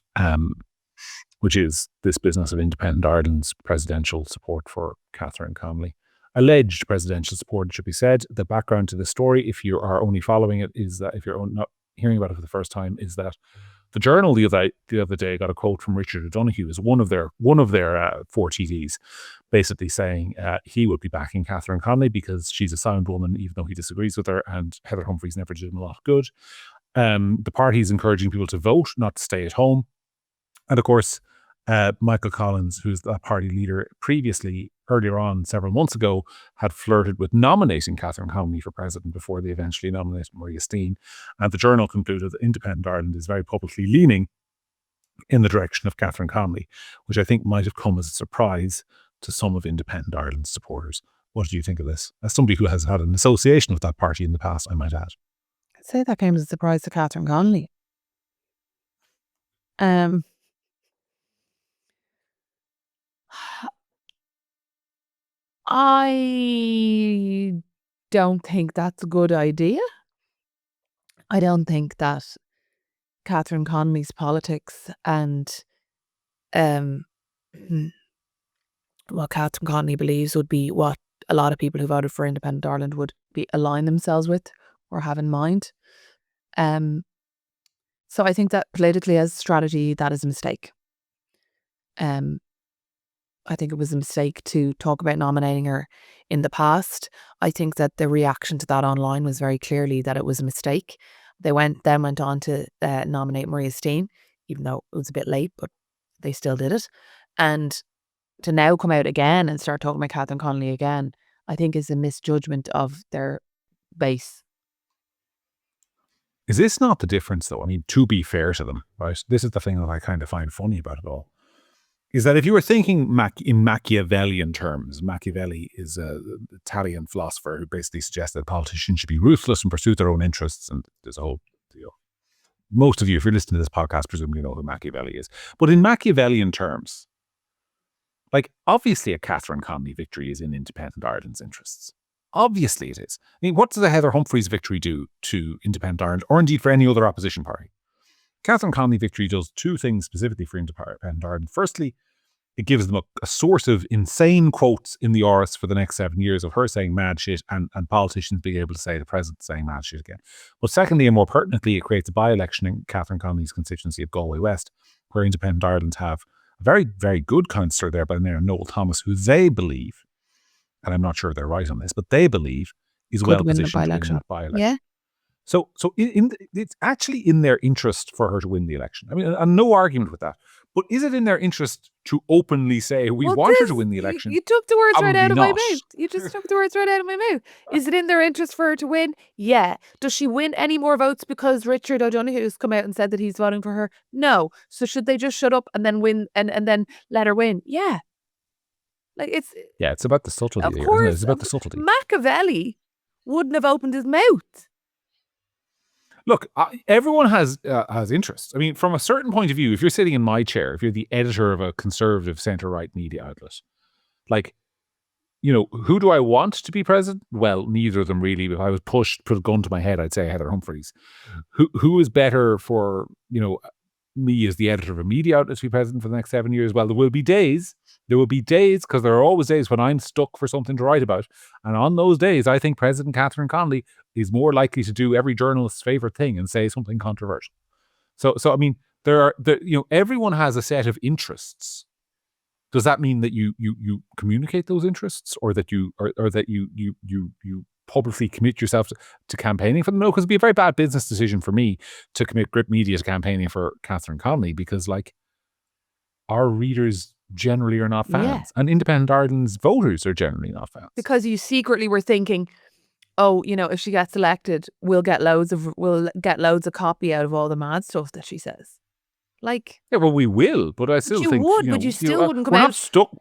which is this business of Independent Ireland's presidential support for Catherine Connolly. Alleged presidential support, it should be said. The background to the story, if you are only following it, is that, if you're not hearing about it for the first time, is that the Journal the other day got a quote from Richard O'Donoghue, as one of their 4 TDs, basically saying he would be backing Catherine Connolly because she's a sound woman, even though he disagrees with her, and Heather Humphreys never did him a lot of good. The party is encouraging people to vote, not to stay at home. And of course, Michael Collins, who's the party leader previously, earlier on, several months ago, had flirted with nominating Catherine Connolly for president before they eventually nominated Maria Steen. And the Journal concluded that Independent Ireland is very publicly leaning in the direction of Catherine Connolly, which I think might have come as a surprise to some of Independent Ireland's supporters. What do you think of this? As somebody who has had an association with that party in the past, I might add. I'd say that came as a surprise to Catherine Connolly. I don't think that's a good idea. I don't think that Catherine Connolly's politics and what Catherine Connolly believes would be what a lot of people who voted for Independent Ireland would be align themselves with or have in mind. So I think that politically, as a strategy, that is a mistake. I think it was a mistake to talk about nominating her in the past. I think that the reaction to that online was very clearly that it was a mistake. They went on to nominate Maria Steen, even though it was a bit late, but they still did it. And to now come out again and start talking about Catherine Connolly again, I think is a misjudgment of their base. Is this not the difference, though? I mean, to be fair to them, right? This is the thing that I kind of find funny about it all. Is that if you were thinking in Machiavellian terms, Machiavelli is an Italian philosopher who basically suggested that politicians should be ruthless and pursue their own interests. And there's a whole deal. Most of you, if you're listening to this podcast, presumably know who Machiavelli is. But in Machiavellian terms, like, obviously a Catherine Connolly victory is in Independent Ireland's interests. Obviously it is. I mean, what does a Heather Humphreys victory do to Independent Ireland, or indeed for any other opposition party? Catherine Connolly victory does two things specifically for Independent Ireland. Firstly, it gives them a source of insane quotes in the Áras for the next 7 years of her saying mad shit and politicians being able to say the president saying mad shit again. But secondly, and more pertinently, it creates a by-election in Catherine Connolly's constituency of Galway West, where Independent Ireland have a very, very good councillor there by the name of Noel Thomas, who they believe, and I'm not sure they're right on this, but they believe is well positioned to win that by-election. Yeah. So it's actually in their interest for her to win the election. I mean, and no argument with that. But is it in their interest to openly say we want her to win the election? You took the words right out of my not. mouth. You just took the words right out of my mouth. Is it in their interest for her to win? Yeah. Does she win any more votes because Richard O'Donoghue has come out and said that he's voting for her? No. So should they just shut up and then win and then let her win? Yeah. Like it's about the subtlety. Of Here, course, isn't it? It's about the subtlety. Machiavelli wouldn't have opened his mouth. Look, everyone has interests. I mean, from a certain point of view, if you're sitting in my chair, if you're the editor of a conservative centre-right media outlet, like, who do I want to be president? Well, neither of them really. If I was put a gun to my head, I'd say Heather Humphreys. Who is better for, me as the editor of a media outlet to be president for the next 7 years? Well, there will be days, because there are always days when I'm stuck for something to write about. And on those days, I think President Catherine Connolly is more likely to do every journalist's favorite thing and say something controversial. So I mean, everyone has a set of interests. Does that mean that you communicate those interests, or that you publicly commit yourself to campaigning for them? No, because it'd be a very bad business decision for me to commit Gript Media to campaigning for Catherine Connolly, because our readers generally are not fans, and Independent Ireland's voters are generally not fans. Because you secretly were thinking, oh, if she gets elected, we'll get loads of copy out of all the mad stuff that she says. Yeah, well, we will, but I still think but you still wouldn't come we're out. not stuck.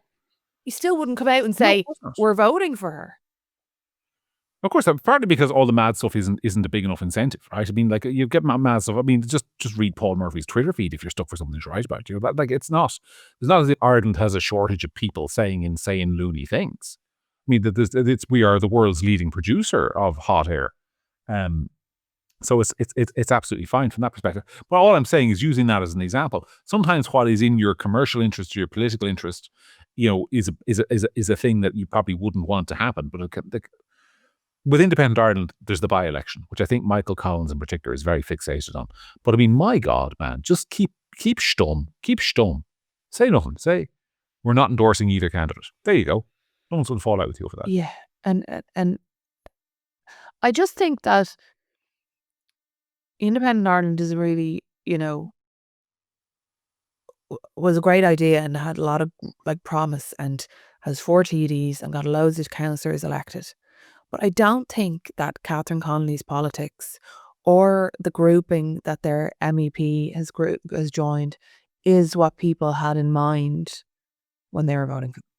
You still wouldn't come out and say we're voting for her. Of course, partly because all the mad stuff isn't a big enough incentive, right? I mean, you get mad stuff. I mean, just read Paul Murphy's Twitter feed if you're stuck for something to write about. It's not as if Ireland has a shortage of people saying insane, loony things. I mean, we are the world's leading producer of hot air. So it's absolutely fine from that perspective. But all I'm saying is, using that as an example, sometimes what is in your commercial interest or your political interest, is a thing that you probably wouldn't want to happen. But with Independent Ireland, there's the by-election, which I think Michael Collins in particular is very fixated on. But I mean, my God, man, just keep stum. Say nothing. Say we're not endorsing either candidate. There you go. No one's going to fall out with you for that. Yeah, and I just think that Independent Ireland is really, was a great idea and had a lot of promise, and has 4 TDs and got loads of councillors elected. But I don't think that Catherine Connolly's politics, or the grouping that their MEP has joined, is what people had in mind when they were voting for them.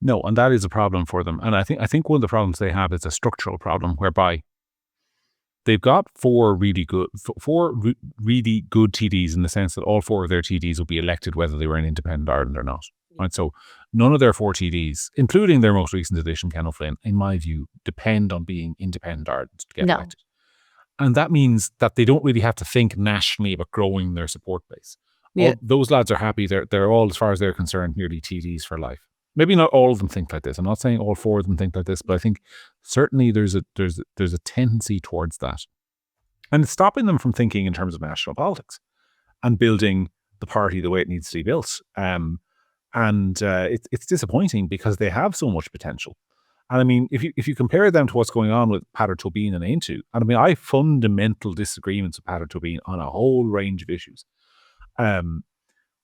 No, and that is a problem for them. And I think one of the problems they have is a structural problem, whereby they've got 4 really good TDs, in the sense that all 4 of their TDs will be elected whether they were in Independent Ireland or not. Right? So none of their 4 TDs, including their most recent addition, Ken O'Flynn, in my view, depend on being Independent Ireland to get elected. And that means that they don't really have to think nationally about growing their support base. Yeah. Those lads are happy. They're all, as far as they're concerned, nearly TDs for life. Maybe not all of them think like this. I'm not saying all 4 of them think like this, but I think certainly there's a tendency towards that. And it's stopping them from thinking in terms of national politics and building the party the way it needs to be built. It's disappointing, because they have so much potential. And I mean, if you compare them to what's going on with Peadar Tóibín and Aontú, and I mean, I have fundamental disagreements with Peadar Tóibín on a whole range of issues.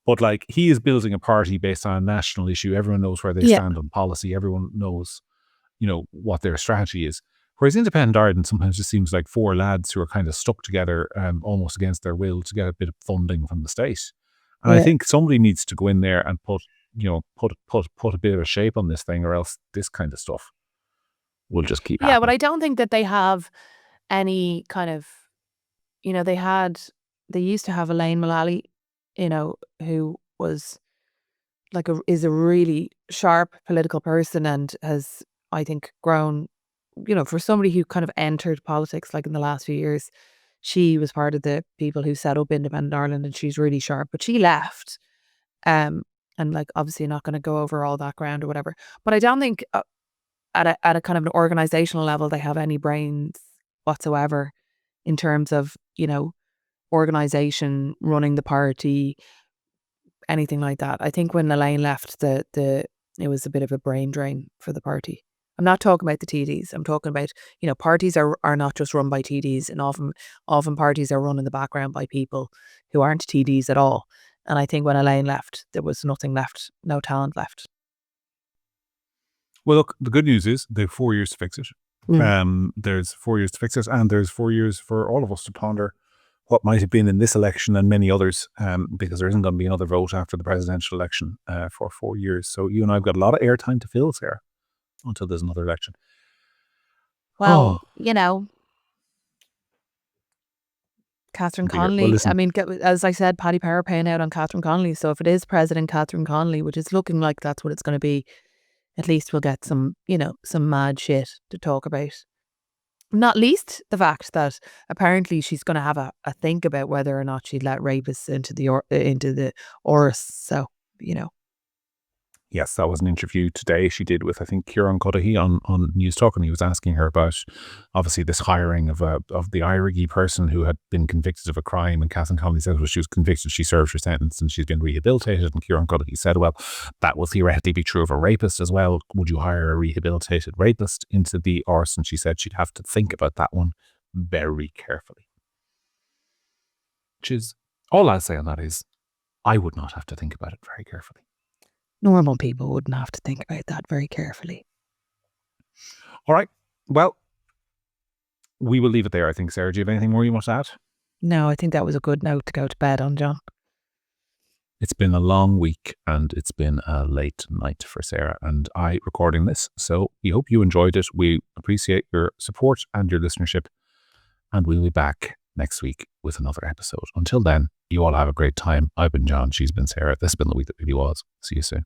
But he is building a party based on a national issue. Everyone knows where they stand on policy. Everyone knows, what their strategy is. Whereas Independent Ireland sometimes just seems like 4 lads who are kind of stuck together, almost against their will, to get a bit of funding from the state. And I think somebody needs to go in there and put a bit of a shape on this thing, or else this kind of stuff will just keep happening. Yeah, but I don't think that they have any kind of, they used to have Elaine Mullally, who was is a really sharp political person, and has, I think, grown, for somebody who kind of entered politics in the last few years. She was part of the people who set up Independent Ireland, and she's really sharp, but she left. And obviously not going to go over all that ground or whatever. But I don't think at a kind of an organizational level they have any brains whatsoever in terms of, organization, running the party, anything like that. I think when Elaine left, it was a bit of a brain drain for the party. I'm not talking about the TDs. I'm talking about, parties are not just run by TDs, and often parties are run in the background by people who aren't TDs at all. And I think when Elaine left, there was nothing left, no talent left. Well, look, the good news is they have 4 years to fix it. There's 4 years to fix it, and there's 4 years for all of us to ponder what might have been in this election and many others, because there isn't going to be another vote after the presidential election for 4 years. So you and I have got a lot of airtime to fill, Sarah, until there's another election. Well, Catherine Connolly, well, I mean, as I said, Paddy Power paying out on Catherine Connolly. So if it is President Catherine Connolly, which is looking like that's what it's going to be, At least we'll get some, some mad shit to talk about. Not least the fact that apparently she's going to have a think about whether or not she'd let rapists into the Oris. So, Yes, that was an interview today she did with, I think, Kieran Cuddihy on News Talk, and he was asking her about, obviously, this hiring of the IRIGI person who had been convicted of a crime, and Catherine Connolly said, well, she was convicted, she served her sentence, and she's been rehabilitated, and Kieran Cuddihy said, well, that will theoretically be true of a rapist as well. Would you hire a rehabilitated rapist into the arse? And she said she'd have to think about that one very carefully. Which is, all I'll say on that is, I would not have to think about it very carefully. Normal people wouldn't have to think about that very carefully. All right. Well, we will leave it there, I think. Sarah, do you have anything more you want to add? No, I think that was a good note to go to bed on, John. It's been a long week and it's been a late night for Sarah and I recording this. So we hope you enjoyed it. We appreciate your support and your listenership. And we'll be back next week with another episode. Until then, you all have a great time. I've been John. She's been Sarah. This has been the week that really was. See you soon.